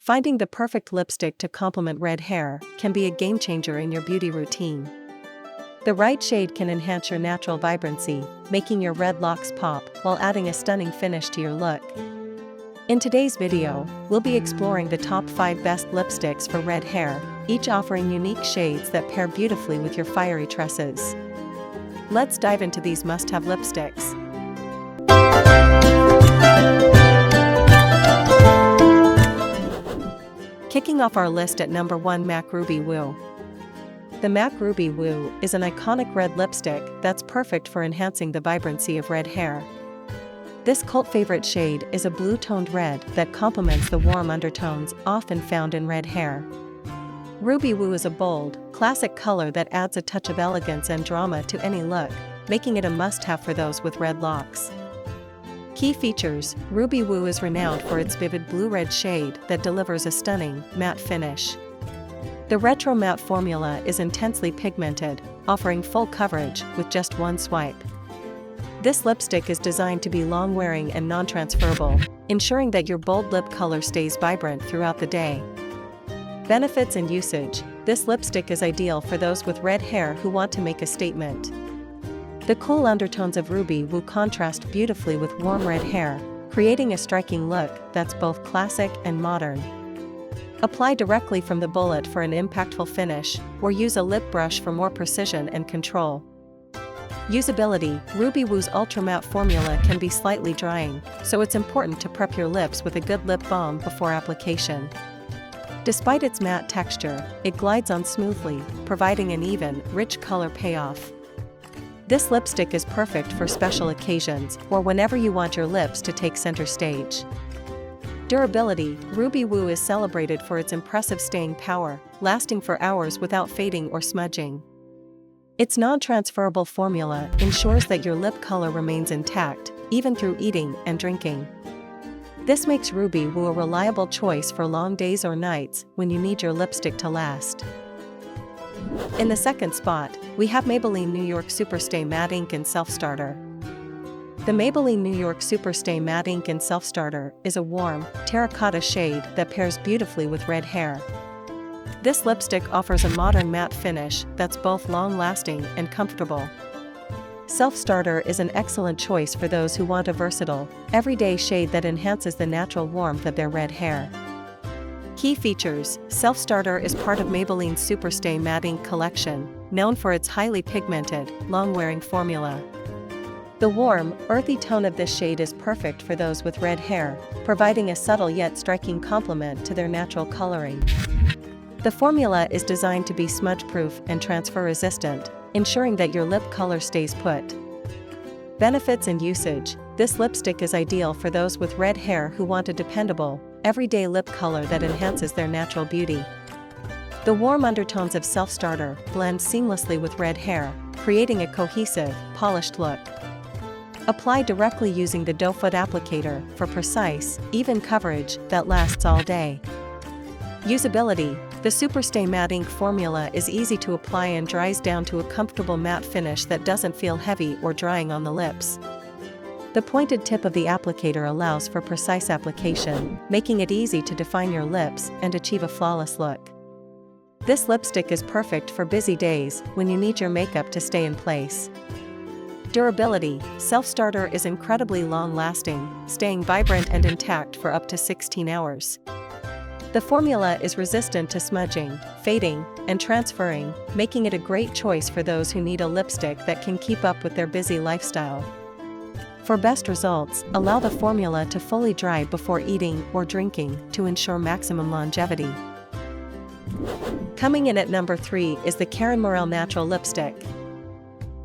Finding the perfect lipstick to complement red hair can be a game changer in your beauty routine. The right shade can enhance your natural vibrancy, making your red locks pop while adding a stunning finish to your look. In today's video, we'll be exploring the top 5 best lipsticks for red hair, each offering unique shades that pair beautifully with your fiery tresses. Let's dive into these must-have lipsticks. Kicking off our list at number 1, MAC Ruby Woo. The MAC Ruby Woo is an iconic red lipstick that's perfect for enhancing the vibrancy of red hair. This cult favorite shade is a blue-toned red that complements the warm undertones often found in red hair. Ruby Woo is a bold, classic color that adds a touch of elegance and drama to any look, making it a must-have for those with red locks. Key features: Ruby Woo is renowned for its vivid blue-red shade that delivers a stunning, matte finish. The retro matte formula is intensely pigmented, offering full coverage with just one swipe. This lipstick is designed to be long-wearing and non-transferable, ensuring that your bold lip color stays vibrant throughout the day. Benefits and usage: this lipstick is ideal for those with red hair who want to make a statement. The cool undertones of Ruby Woo contrast beautifully with warm red hair, creating a striking look that's both classic and modern. Apply directly from the bullet for an impactful finish, or use a lip brush for more precision and control. Usability: Ruby Woo's ultra matte formula can be slightly drying, so it's important to prep your lips with a good lip balm before application. Despite its matte texture, it glides on smoothly, providing an even, rich color payoff. This lipstick is perfect for special occasions or whenever you want your lips to take center stage. Durability: Ruby Woo is celebrated for its impressive staying power, lasting for hours without fading or smudging. Its non-transferable formula ensures that your lip color remains intact, even through eating and drinking. This makes Ruby Woo a reliable choice for long days or nights when you need your lipstick to last. In the second spot, we have Maybelline New York Superstay Matte Ink and Self-Starter. The Maybelline New York Superstay Matte Ink and Self-Starter is a warm, terracotta shade that pairs beautifully with red hair. This lipstick offers a modern matte finish that's both long-lasting and comfortable. Self-Starter is an excellent choice for those who want a versatile, everyday shade that enhances the natural warmth of their red hair. Key features: Self-Starter is part of Maybelline's Superstay Matte Ink collection, known for its highly pigmented, long-wearing formula. The warm, earthy tone of this shade is perfect for those with red hair, providing a subtle yet striking complement to their natural coloring. The formula is designed to be smudge-proof and transfer-resistant, ensuring that your lip color stays put. Benefits and usage: this lipstick is ideal for those with red hair who want a dependable, everyday lip color that enhances their natural beauty. The warm undertones of Self-Starter blend seamlessly with red hair, creating a cohesive, polished look. Apply directly using the doe foot applicator for precise, even coverage that lasts all day. Usability: the Superstay Matte Ink formula is easy to apply and dries down to a comfortable matte finish that doesn't feel heavy or drying on the lips. The pointed tip of the applicator allows for precise application, making it easy to define your lips and achieve a flawless look. This lipstick is perfect for busy days when you need your makeup to stay in place. Durability: Self-Starter is incredibly long-lasting, staying vibrant and intact for up to 16 hours. The formula is resistant to smudging, fading, and transferring, making it a great choice for those who need a lipstick that can keep up with their busy lifestyle. For best results, allow the formula to fully dry before eating or drinking to ensure maximum longevity. Coming in at number 3 is the Karen Morel Natural Lipstick.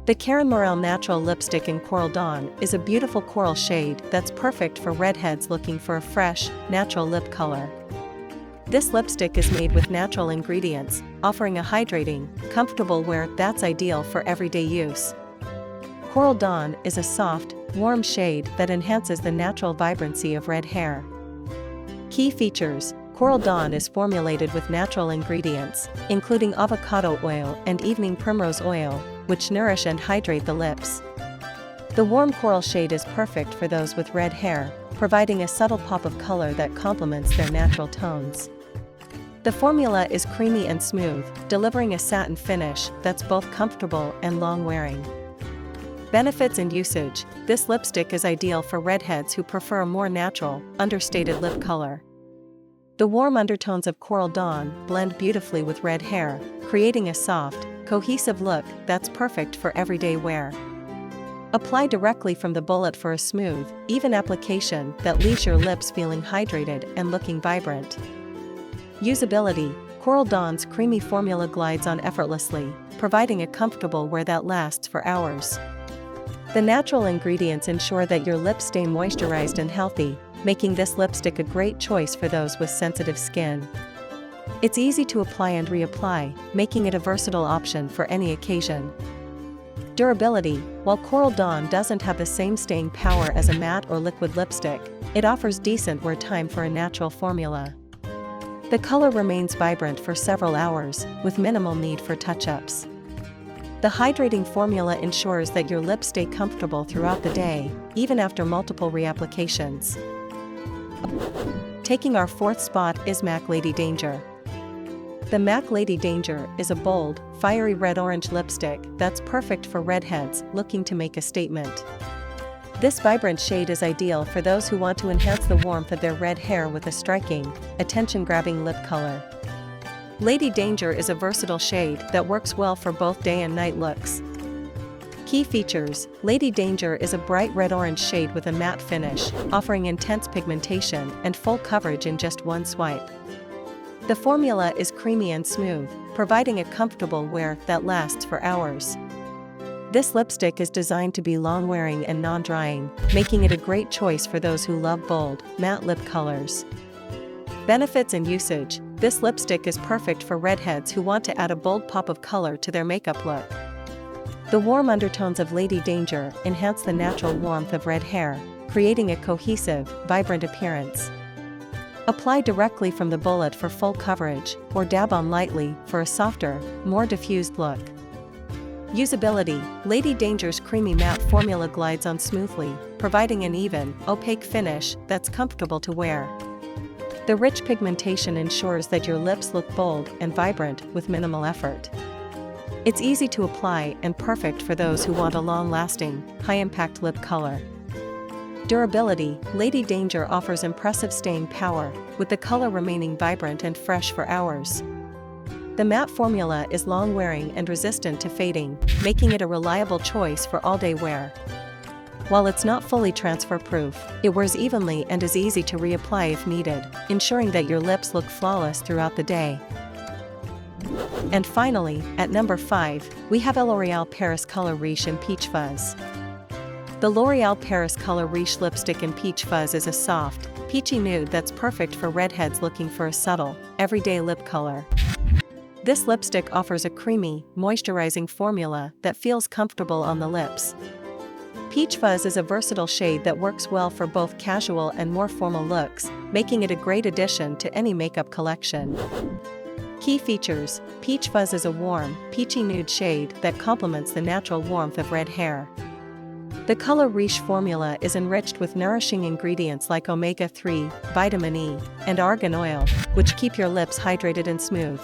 The Karen Morel Natural Lipstick in Coral Dawn is a beautiful coral shade that's perfect for redheads looking for a fresh, natural lip color. This lipstick is made with natural ingredients, offering a hydrating, comfortable wear that's ideal for everyday use. Coral Dawn is a soft, warm shade that enhances the natural vibrancy of red hair. Key features: Coral Dawn is formulated with natural ingredients, including avocado oil and evening primrose oil, which nourish and hydrate the lips. The warm coral shade is perfect for those with red hair, providing a subtle pop of color that complements their natural tones. The formula is creamy and smooth, delivering a satin finish that's both comfortable and long-wearing. Benefits and usage: this lipstick is ideal for redheads who prefer a more natural, understated lip color. The warm undertones of Coral Dawn blend beautifully with red hair, creating a soft, cohesive look that's perfect for everyday wear. Apply directly from the bullet for a smooth, even application that leaves your lips feeling hydrated and looking vibrant. Usability: Coral Dawn's creamy formula glides on effortlessly, providing a comfortable wear that lasts for hours. The natural ingredients ensure that your lips stay moisturized and healthy, making this lipstick a great choice for those with sensitive skin. It's easy to apply and reapply, making it a versatile option for any occasion. Durability: while Coral Dawn doesn't have the same staying power as a matte or liquid lipstick, it offers decent wear time for a natural formula. The color remains vibrant for several hours, with minimal need for touch-ups. The hydrating formula ensures that your lips stay comfortable throughout the day, even after multiple reapplications. Taking our fourth spot is MAC Lady Danger. The MAC Lady Danger is a bold, fiery red-orange lipstick that's perfect for redheads looking to make a statement. This vibrant shade is ideal for those who want to enhance the warmth of their red hair with a striking, attention-grabbing lip color. Lady Danger is a versatile shade that works well for both day and night looks. Key features: Lady Danger is a bright red-orange shade with a matte finish, offering intense pigmentation and full coverage in just one swipe. The formula is creamy and smooth, providing a comfortable wear that lasts for hours. This lipstick is designed to be long-wearing and non-drying, making it a great choice for those who love bold, matte lip colors. Benefits and usage: this lipstick is perfect for redheads who want to add a bold pop of color to their makeup look. The warm undertones of Lady Danger enhance the natural warmth of red hair, creating a cohesive, vibrant appearance. Apply directly from the bullet for full coverage, or dab on lightly for a softer, more diffused look. Usability: Lady Danger's creamy matte formula glides on smoothly, providing an even, opaque finish that's comfortable to wear. The rich pigmentation ensures that your lips look bold and vibrant with minimal effort. It's easy to apply and perfect for those who want a long-lasting, high-impact lip color. Durability: Lady Danger offers impressive staying power, with the color remaining vibrant and fresh for hours. The matte formula is long-wearing and resistant to fading, making it a reliable choice for all-day wear. While it's not fully transfer-proof, it wears evenly and is easy to reapply if needed, ensuring that your lips look flawless throughout the day. And finally, at number 5, we have L'Oréal Paris Color Riche in Peach Fuzz. The L'Oréal Paris Color Riche lipstick in Peach Fuzz is a soft, peachy nude that's perfect for redheads looking for a subtle, everyday lip color. This lipstick offers a creamy, moisturizing formula that feels comfortable on the lips. Peach Fuzz is a versatile shade that works well for both casual and more formal looks, making it a great addition to any makeup collection. Key features: Peach Fuzz is a warm, peachy nude shade that complements the natural warmth of red hair. The Color Riche formula is enriched with nourishing ingredients like omega-3, vitamin E, and argan oil, which keep your lips hydrated and smooth.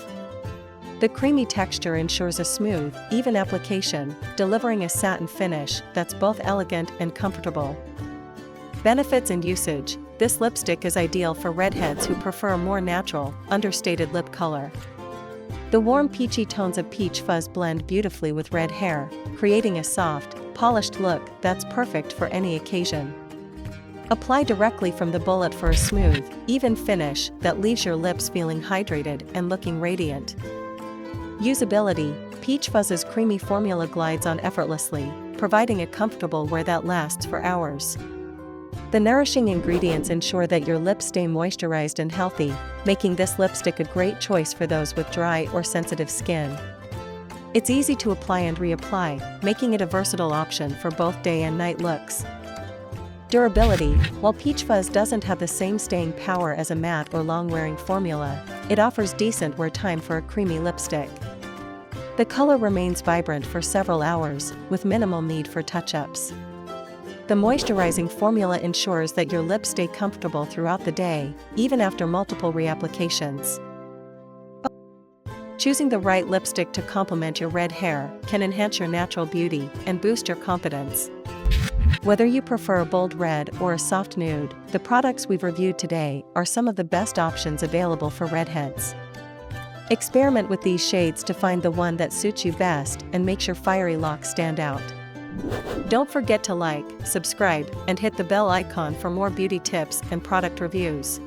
The creamy texture ensures a smooth, even application, delivering a satin finish that's both elegant and comfortable. Benefits and usage: this lipstick is ideal for redheads who prefer a more natural, understated lip color. The warm peachy tones of Peach Fuzz blend beautifully with red hair, creating a soft, polished look that's perfect for any occasion. Apply directly from the bullet for a smooth, even finish that leaves your lips feeling hydrated and looking radiant. Usability: Peach Fuzz's creamy formula glides on effortlessly, providing a comfortable wear that lasts for hours. The nourishing ingredients ensure that your lips stay moisturized and healthy, making this lipstick a great choice for those with dry or sensitive skin. It's easy to apply and reapply, making it a versatile option for both day and night looks. Durability: while Peach Fuzz doesn't have the same staying power as a matte or long-wearing formula, it offers decent wear time for a creamy lipstick. The color remains vibrant for several hours, with minimal need for touch-ups. The moisturizing formula ensures that your lips stay comfortable throughout the day, even after multiple reapplications. Choosing the right lipstick to complement your red hair can enhance your natural beauty and boost your confidence. Whether you prefer a bold red or a soft nude, the products we've reviewed today are some of the best options available for redheads. Experiment with these shades to find the one that suits you best and makes your fiery locks stand out. Don't forget to like, subscribe, and hit the bell icon for more beauty tips and product reviews.